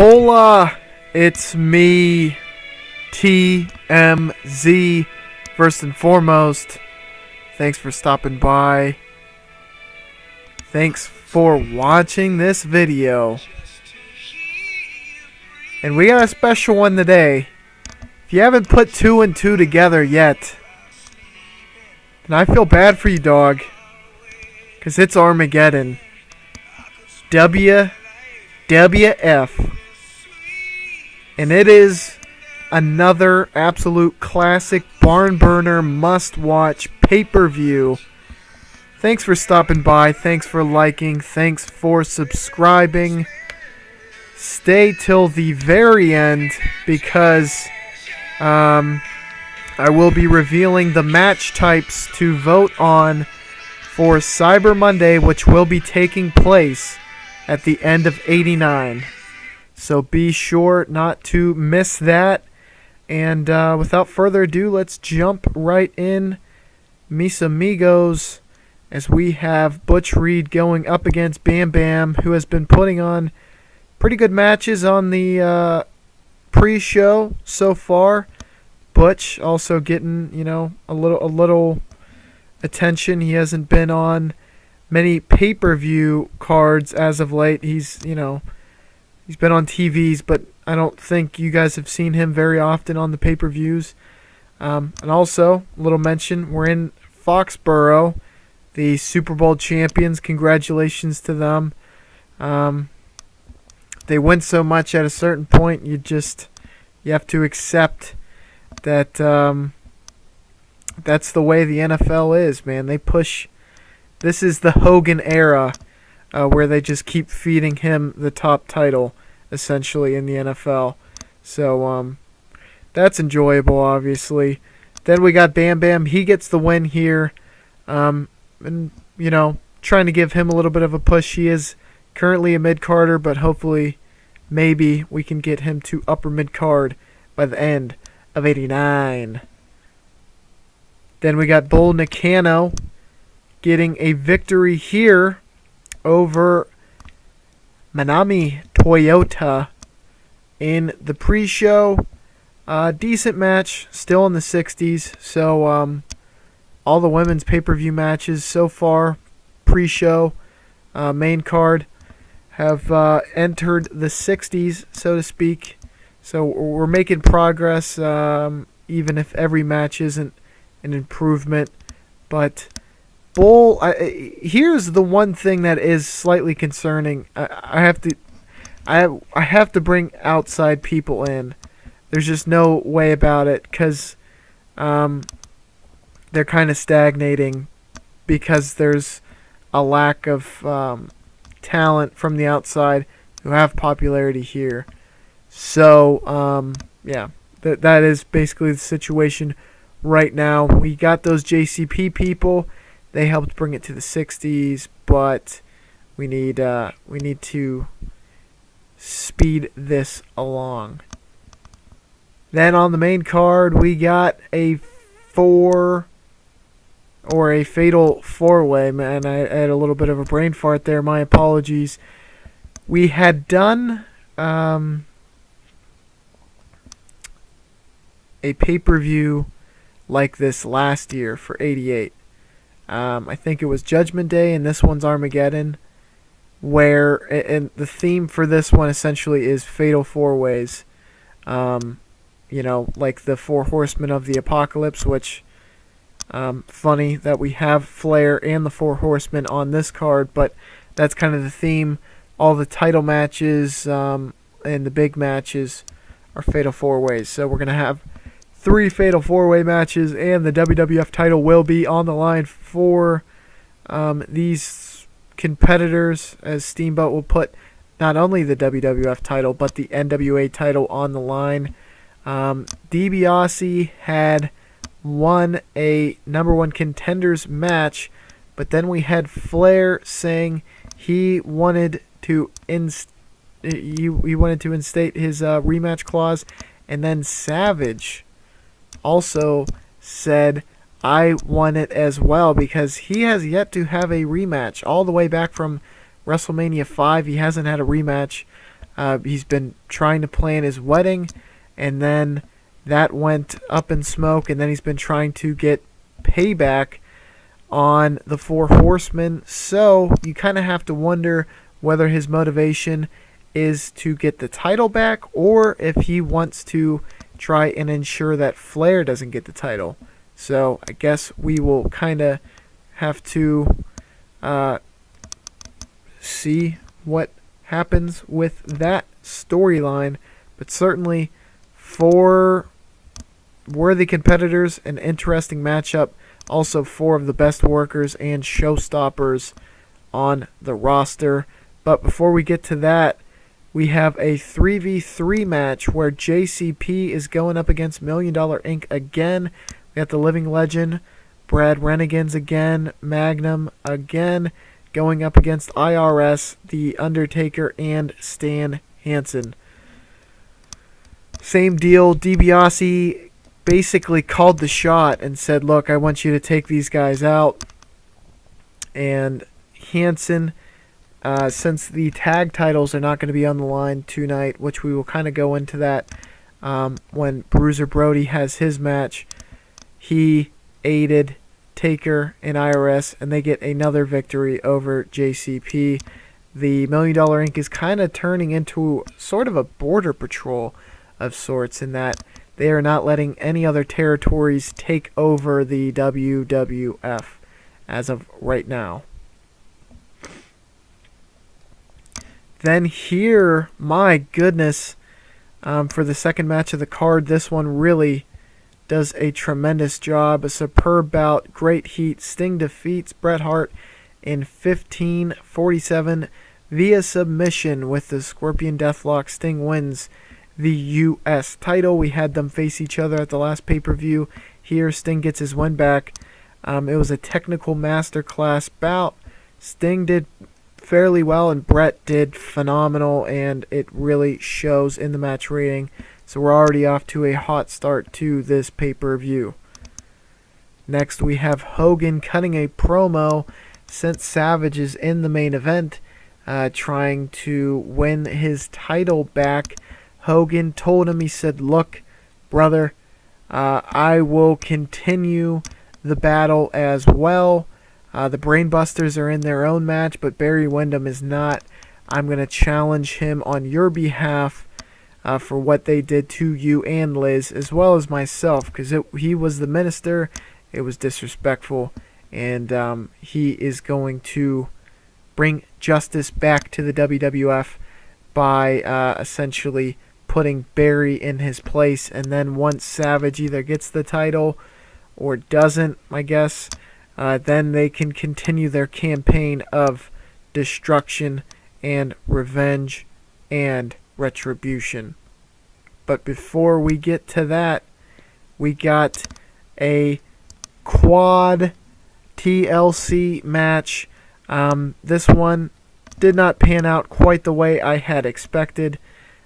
Hola, it's me, TMZ. First and foremost, thanks for stopping by. Thanks for watching this video. And we got a special one today. If you haven't put 2 and 2 together yet, then I feel bad for you, dog. Because it's Armageddon. WWF. And it is another absolute classic barn burner must-watch pay-per-view. Thanks for stopping by. Thanks for liking. Thanks for subscribing. Stay till the very end because I will be revealing the match types to vote on for Cyber Monday, which will be taking place at the end of 89. So be sure not to miss that. And without further ado, let's jump right in. Mis amigos, as we have Butch Reed going up against Bam Bam, who has been putting on pretty good matches on the pre-show so far. Butch also getting, a little attention. He hasn't been on many pay-per-view cards as of late. He's been on TVs, but I don't think you guys have seen him very often on the pay-per-views. And also, a little mention, we're in Foxborough, the Super Bowl champions. Congratulations to them. They win so much at a certain point, you have to accept that that's the way the NFL is, man. They push. This is the Hogan era, where they just keep feeding him the top title, essentially, in the NFL. So that's enjoyable, obviously. Then we got Bam Bam. He gets the win here, and trying to give him a little bit of a push. He is currently a mid-carder, but hopefully, maybe we can get him to upper mid-card by the end of 89. Then we got Bull Nakano getting a victory here over Manami Toyota in the pre-show. Decent match, still in the 60s. So all the women's pay-per-view matches so far, pre-show, main card, have entered the 60s, so to speak. So we're making progress, even if every match isn't an improvement. But Bull, here's the one thing that is slightly concerning. I have to bring outside people in. There's just no way about it because they're kind of stagnating because there's a lack of talent from the outside who have popularity here. So that is basically the situation right now. We got those JCP people. They helped bring it to the 60s, but we need to speed this along. Then on the main card, we got a fatal 4-way. Man, I had a little bit of a brain fart there. My apologies. We had done a pay-per-view like this last year for 88. I think it was Judgment Day, and this one's Armageddon, and the theme for this one essentially is fatal 4-ways. Like the 4 Horsemen of the Apocalypse, which, funny that we have Flair and the 4 Horsemen on this card, but that's kind of the theme. All the title matches and the big matches are fatal 4-ways. So we're going to have 3 fatal 4-way matches, and the WWF title will be on the line for these competitors, as Steamboat will put not only the WWF title but the NWA title on the line. DiBiase had won a number 1 contenders match, but then we had Flair saying he wanted to instate his rematch clause, and then Savage also said, I want it as well, because he has yet to have a rematch. All the way back from WrestleMania 5, he hasn't had a rematch. He's been trying to plan his wedding, and then that went up in smoke, and then he's been trying to get payback on the Four Horsemen. So you kind of have to wonder whether his motivation is to get the title back, or if he wants to try and ensure that Flair doesn't get the title. So I guess we will kind of have to see what happens with that storyline. But certainly, 4 worthy competitors, an interesting matchup. Also 4 of the best workers and showstoppers on the roster. But before we get to that, we have a 3v3 match where JCP is going up against $1 Million Inc. again. We got the Living Legend, Brad Renegans again, Magnum again, going up against IRS, The Undertaker, and Stan Hansen. Same deal, DiBiase basically called the shot and said, look, I want you to take these guys out. And Hansen, since the tag titles are not going to be on the line tonight, which we will kind of go into that when Bruiser Brody has his match, he aided Taker and IRS, and they get another victory over JCP. The $1 Million Inc. is kind of turning into sort of a border patrol of sorts, in that they are not letting any other territories take over the WWF as of right now. Then here, my goodness, for the second match of the card, this one really does a tremendous job. A superb bout, great heat. Sting defeats Bret Hart in 15:47 via submission with the Scorpion Deathlock. Sting wins the U.S. title. We had them face each other at the last pay-per-view. Here, Sting gets his win back. It was a technical masterclass bout. Sting did fairly well, and Bret did phenomenal, and it really shows in the match rating. So we're already off to a hot start to this pay-per-view. Next, we have Hogan cutting a promo since Savage is in the main event, trying to win his title back. Hogan told him, he said, look, brother, I will continue the battle as well. The Brainbusters are in their own match, but Barry Windham is not. I'm going to challenge him on your behalf for what they did to you and Liz, as well as myself, because he was the minister. It was disrespectful, and he is going to bring justice back to the WWF by essentially putting Barry in his place. And then once Savage either gets the title or doesn't, I guess, then they can continue their campaign of destruction and revenge and retribution. But before we get to that, we got a quad TLC match. This one did not pan out quite the way I had expected,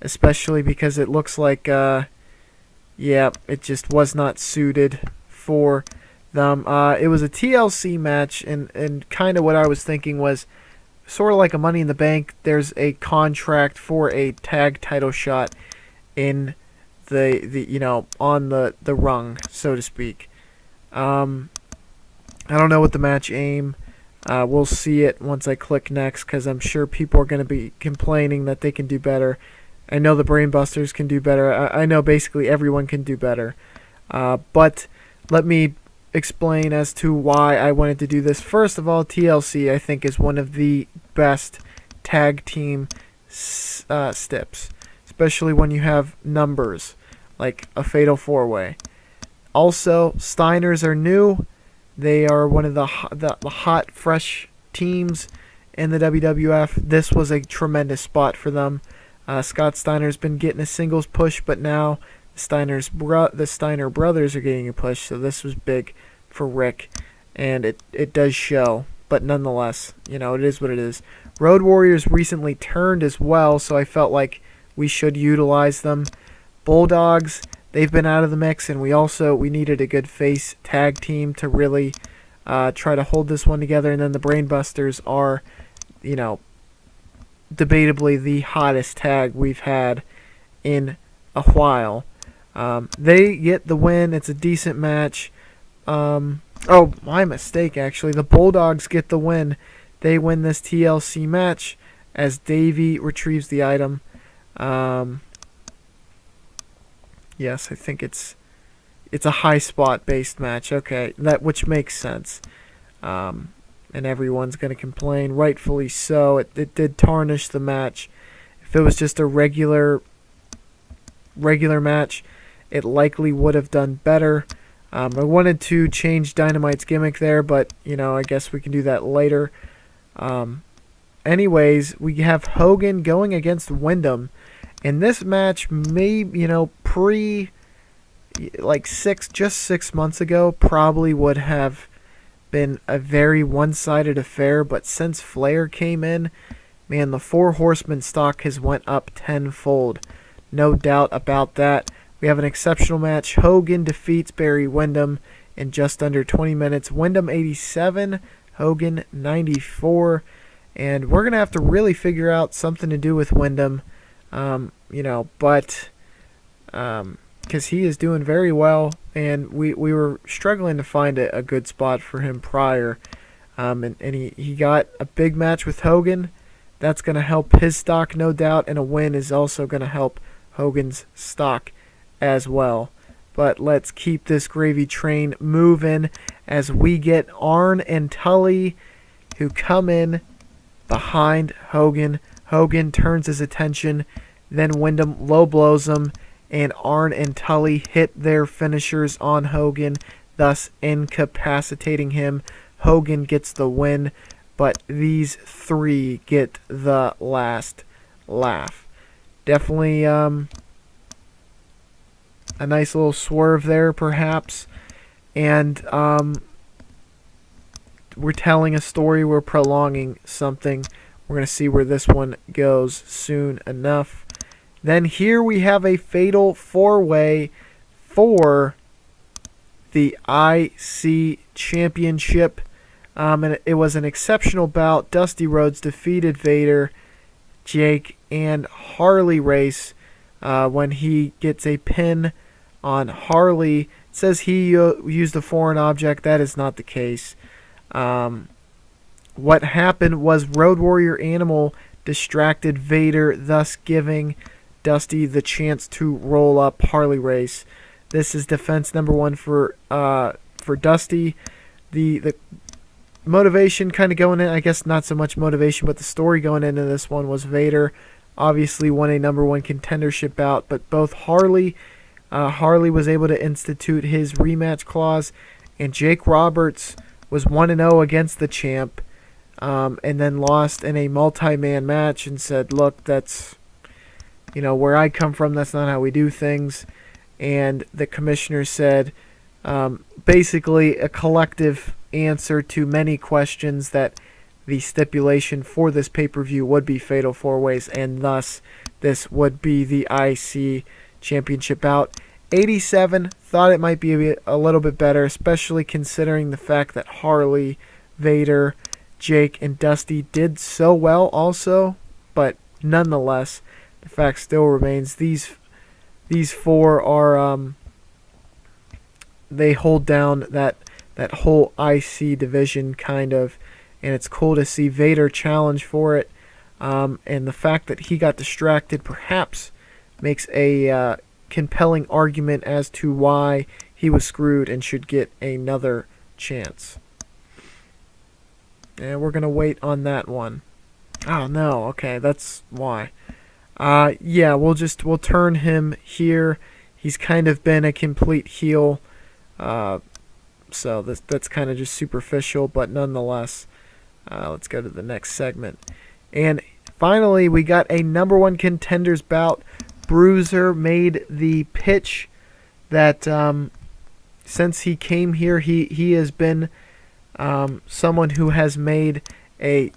especially because it looks like, it just was not suited for them. It was a TLC match, and kind of what I was thinking was sort of like a Money in the Bank. There's a contract for a tag title shot in the on the rung, so to speak. I don't know what the match aim. We'll see it once I click next, because I'm sure people are going to be complaining that they can do better. I know the Brainbusters can do better. I know basically everyone can do better. But let me explain as to why I wanted to do this. First of all, TLC, I think, is one of the best tag team steps, especially when you have numbers, like a Fatal 4-Way. Also, Steiners are new. They are one of the hot, fresh teams in the WWF. This was a tremendous spot for them. Scott Steiner's been getting a singles push, but now the Steiner brothers are getting a push, so this was big for Rick, and it does show. But nonetheless, it is what it is. Road Warriors recently turned as well, so I felt like we should utilize them. Bulldogs, they've been out of the mix, and we needed a good face tag team to really try to hold this one together. And then the Brainbusters are, debatably the hottest tag we've had in a while. They get the win. It's a decent match. Oh, my mistake, actually. The Bulldogs get the win. They win this TLC match as Davey retrieves the item. Yes, I think it's a high spot based match. Okay, which makes sense. And everyone's going to complain, rightfully so. It did tarnish the match. If it was just a regular match, it likely would have done better. I wanted to change Dynamite's gimmick there, but I guess we can do that later. Anyways, we have Hogan going against Windham, and this match may just 6 months ago probably would have been a very one-sided affair, but since Flair came in, man, the Four Horsemen stock has went up tenfold. No doubt about that. We have an exceptional match. Hogan defeats Barry Windham in just under 20 minutes. Windham 87, Hogan 94. And we're going to have to really figure out something to do with Windham, because he is doing very well, and we were struggling to find a good spot for him prior. And he got a big match with Hogan. That's going to help his stock, no doubt, and a win is also going to help Hogan's stock as well. But let's keep this gravy train moving as we get Arn and Tully, who come in behind Hogan. Hogan turns his attention, then Windham low blows him, and Arn and Tully hit their finishers on Hogan, thus incapacitating him. Hogan gets the win, but these three get the last laugh. Definitely a nice little swerve there, perhaps. And we're telling a story. We're prolonging something. We're going to see where this one goes soon enough. Then here we have a fatal four-way for the IC Championship. And it was an exceptional bout. Dusty Rhodes defeated Vader, Jake, and Harley Race when he gets a pin on Harley. It says he used a foreign object. That is not the case. What happened was Road Warrior Animal distracted Vader, thus giving Dusty the chance to roll up Harley Race. This is defense number one for Dusty. The motivation kind of going in, I guess not so much motivation, but the story going into this one was Vader obviously won a number one contendership bout, but both Harley was able to institute his rematch clause, and Jake Roberts was 1-0 against the champ, and then lost in a multi-man match and said, look, that's, where I come from, that's not how we do things. And the commissioner said, basically a collective answer to many questions, that the stipulation for this pay-per-view would be fatal four-ways, and thus this would be the IC Championship bout. 87 thought it might be a little bit better, especially considering the fact that Harley, Vader, Jake, and Dusty did so well also, but nonetheless, the fact still remains these four are they hold down that whole IC division kind of, and it's cool to see Vader challenge for it, and the fact that he got distracted perhaps makes a compelling argument as to why he was screwed and should get another chance. And we're going to wait on that one. Oh, no. Okay, that's why. Yeah, we'll turn him here. He's kind of been a complete heel. So that's kind of just superficial, but nonetheless, let's go to the next segment. And finally, we got a number one contenders bout. Bruiser made the pitch that since he came here, he has been someone who has made a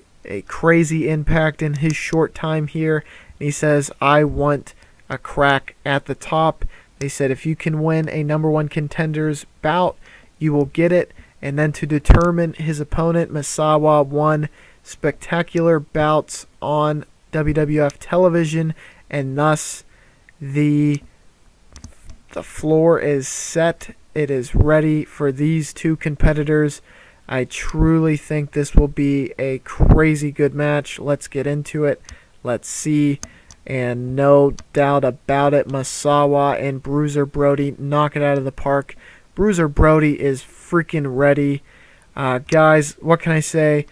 crazy impact in his short time here. He says, I want a crack at the top. They said, if you can win a number one contenders bout, you will get it. And then to determine his opponent, Misawa won spectacular bouts on WWF television, and thus the floor is set. It is ready for these two competitors. I truly think this will be a crazy good match. Let's get into it. Let's see. And no doubt about it, Misawa and Bruiser Brody knock it out of the park. Bruiser Brody is freaking ready. Guys, what can I say?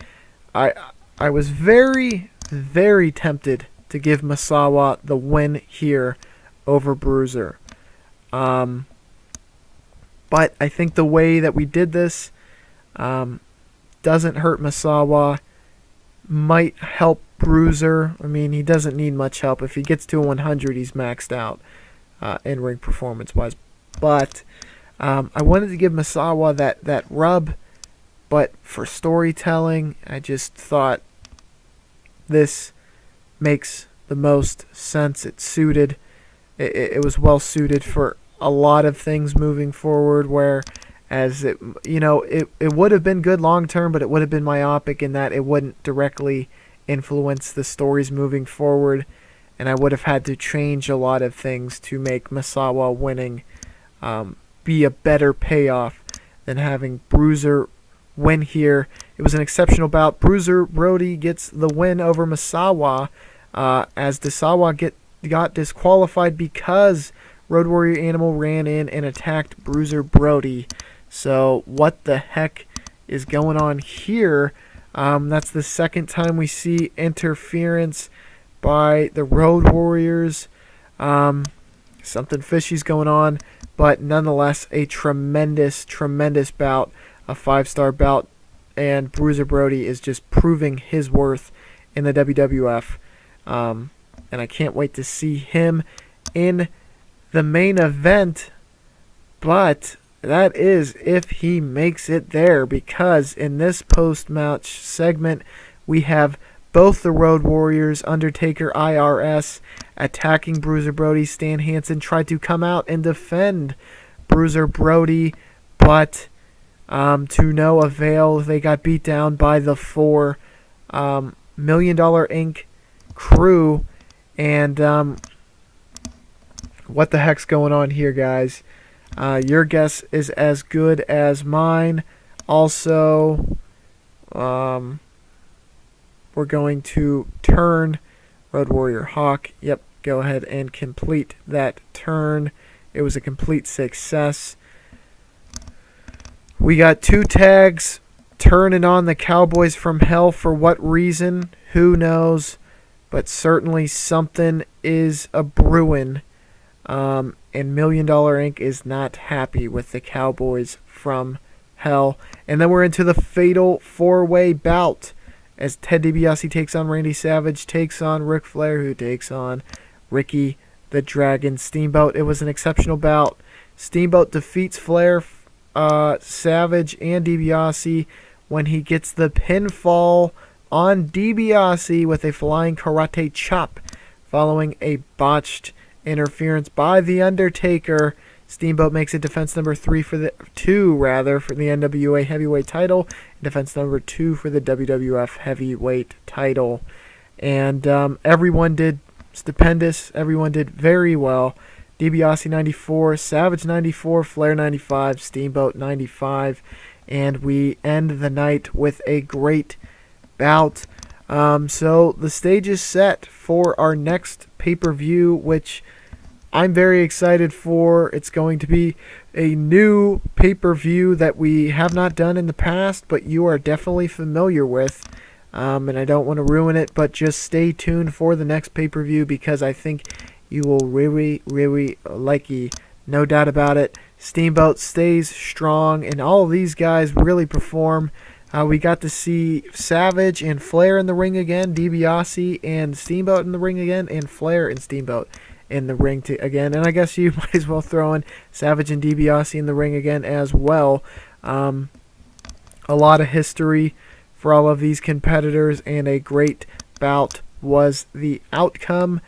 I was very, very tempted to give Misawa the win here over Bruiser. But I think the way that we did this doesn't hurt Misawa. Might help Bruiser. I mean, he doesn't need much help. If he gets to a 100, he's maxed out in-ring performance-wise. But I wanted to give Misawa that rub, but for storytelling, I just thought this makes the most sense. It suited. It was well suited for a lot of things moving forward, whereas it would have been good long term, but it would have been myopic in that it wouldn't directly influence the stories moving forward, and I would have had to change a lot of things to make Misawa winning be a better payoff than having Bruiser win here. It was an exceptional bout. Bruiser Brody gets the win over Misawa, as Misawa got disqualified because Road Warrior Animal ran in and attacked Bruiser Brody. So what the heck is going on here? That's the second time we see interference by the Road Warriors. Something fishy's going on, but nonetheless a tremendous, tremendous bout, a 5-star bout, and Bruiser Brody is just proving his worth in the WWF. And I can't wait to see him in the main event, but that is if he makes it there, because in this post-match segment we have both the Road Warriors, Undertaker, IRS, attacking Bruiser Brody. Stan Hansen tried to come out and defend Bruiser Brody, but to no avail. They got beat down by the 4 $1 Million Inc. crew. And what the heck's going on here, guys? Your guess is as good as mine. Also, we're going to turn Road Warrior Hawk. Yep, go ahead and complete that turn. It was a complete success. We got 2 tags turning on the Cowboys from Hell. For what reason? Who knows? But certainly something is a brewing. And $1 Million Inc. is not happy with the Cowboys from Hell. And then we're into the fatal 4-way bout, as Ted DiBiase takes on Randy Savage, takes on Ric Flair, who takes on Ricky the Dragon Steamboat. It was an exceptional bout. Steamboat defeats Flair, Savage, and DiBiase when he gets the pinfall on DiBiase with a flying karate chop following a botched interference by The Undertaker. Steamboat makes it defense number 2 for the NWA Heavyweight title, and defense number 2 for the WWF Heavyweight title. And everyone did stupendous. Everyone did very well. DiBiase 94, Savage 94, Flair 95, Steamboat 95, and we end the night with a great bout. So the stage is set for our next pay-per-view, which I'm very excited for. It's going to be a new pay-per-view that we have not done in the past, but you are definitely familiar with. And I don't want to ruin it, but just stay tuned for the next pay-per-view, because I think you will really, really like it. No doubt about it. Steamboat stays strong, and all of these guys really perform. We got to see Savage and Flair in the ring again, DiBiase and Steamboat in the ring again, and Flair and Steamboat in the ring again. And I guess you might as well throw in Savage and DiBiase in the ring again as well. A lot of history for all of these competitors, and a great bout was the outcome.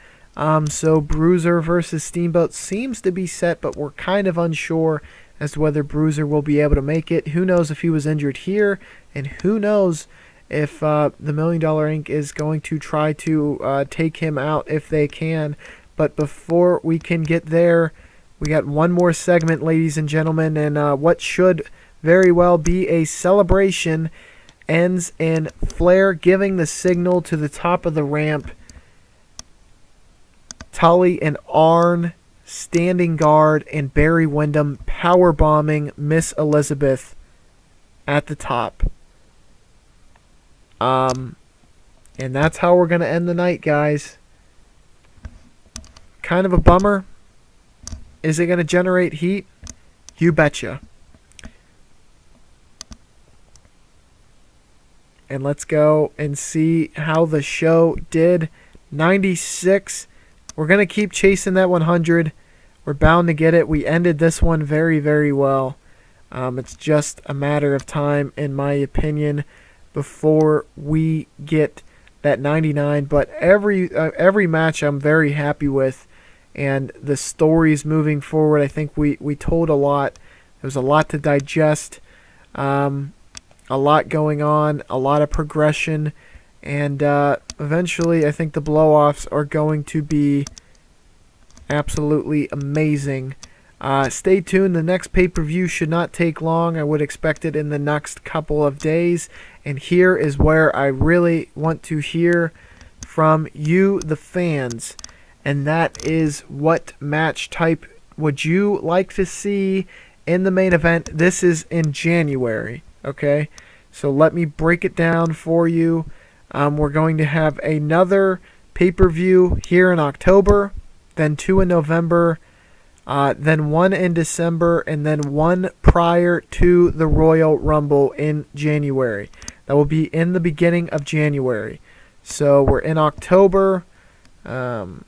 So Bruiser versus Steamboat seems to be set, but we're kind of unsure as to whether Bruiser will be able to make it. Who knows if he was injured here, and who knows if the $1 Million Inc. is going to try to take him out if they can. But before we can get there, we got one more segment, ladies and gentlemen, and what should very well be a celebration ends in Flair giving the signal to the top of the ramp. Tully and Arn standing guard, and Barry Windham power bombing Miss Elizabeth at the top. And that's how we're going to end the night, guys. Kind of a bummer. Is it going to generate heat? You betcha. And let's go and see how the show did. 96. We're going to keep chasing that 100. We're bound to get it. We ended this one very, very well. It's just a matter of time, in my opinion, before we get that 99. But every match I'm very happy with. And the stories moving forward, I think we told a lot. There was a lot to digest. A lot going on, a lot of progression, and eventually I think the blow-offs are going to be absolutely amazing. Stay tuned. The next pay-per-view should not take long. I would expect it in the next couple of days. And here is where I really want to hear from you, the fans. And that is, what match type would you like to see in the main event? This is in January. Okay, so let me break it down for you. We're going to have another pay-per-view here in October, then 2 in November, then 1 in December, and then 1 prior to the Royal Rumble in January. That will be in the beginning of January. So we're in October, 3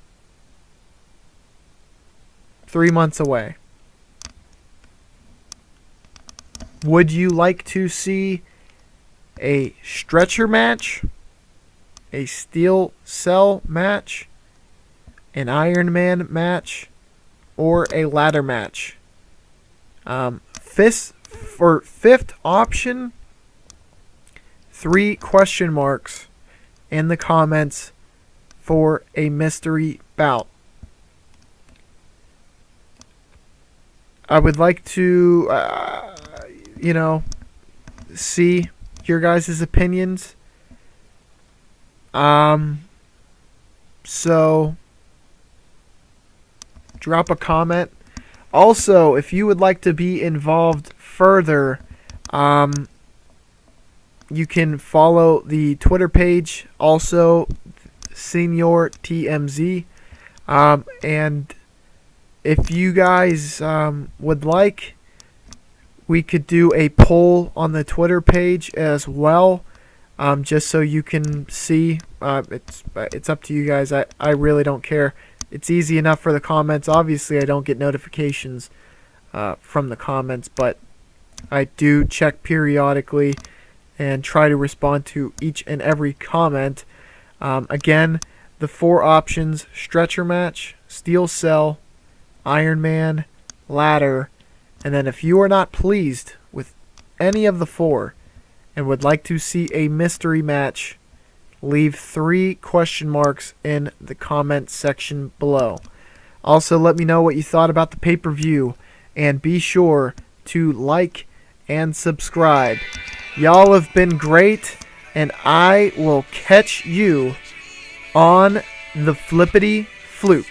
months away. Would you like to see a stretcher match, a steel cell match, an Iron Man match, or a ladder match? Fifth option, 3 question marks in the comments for a mystery bout. I would like to see your guys' opinions. So drop a comment. Also, if you would like to be involved further, you can follow the Twitter page, also Senior TMZ. And if you guys would like, we could do a poll on the Twitter page as well, just so you can see. It's up to you guys. I really don't care. It's easy enough for the comments. Obviously, I don't get notifications from the comments, but I do check periodically and try to respond to each and every comment. Again, the 4 options: stretcher match, steel cell, Iron Man, ladder. And then if you are not pleased with any of the 4 and would like to see a mystery match, leave 3 question marks in the comment section below. Also, let me know what you thought about the pay-per-view, and be sure to like and subscribe. Y'all have been great, and I will catch you on the flippity floop.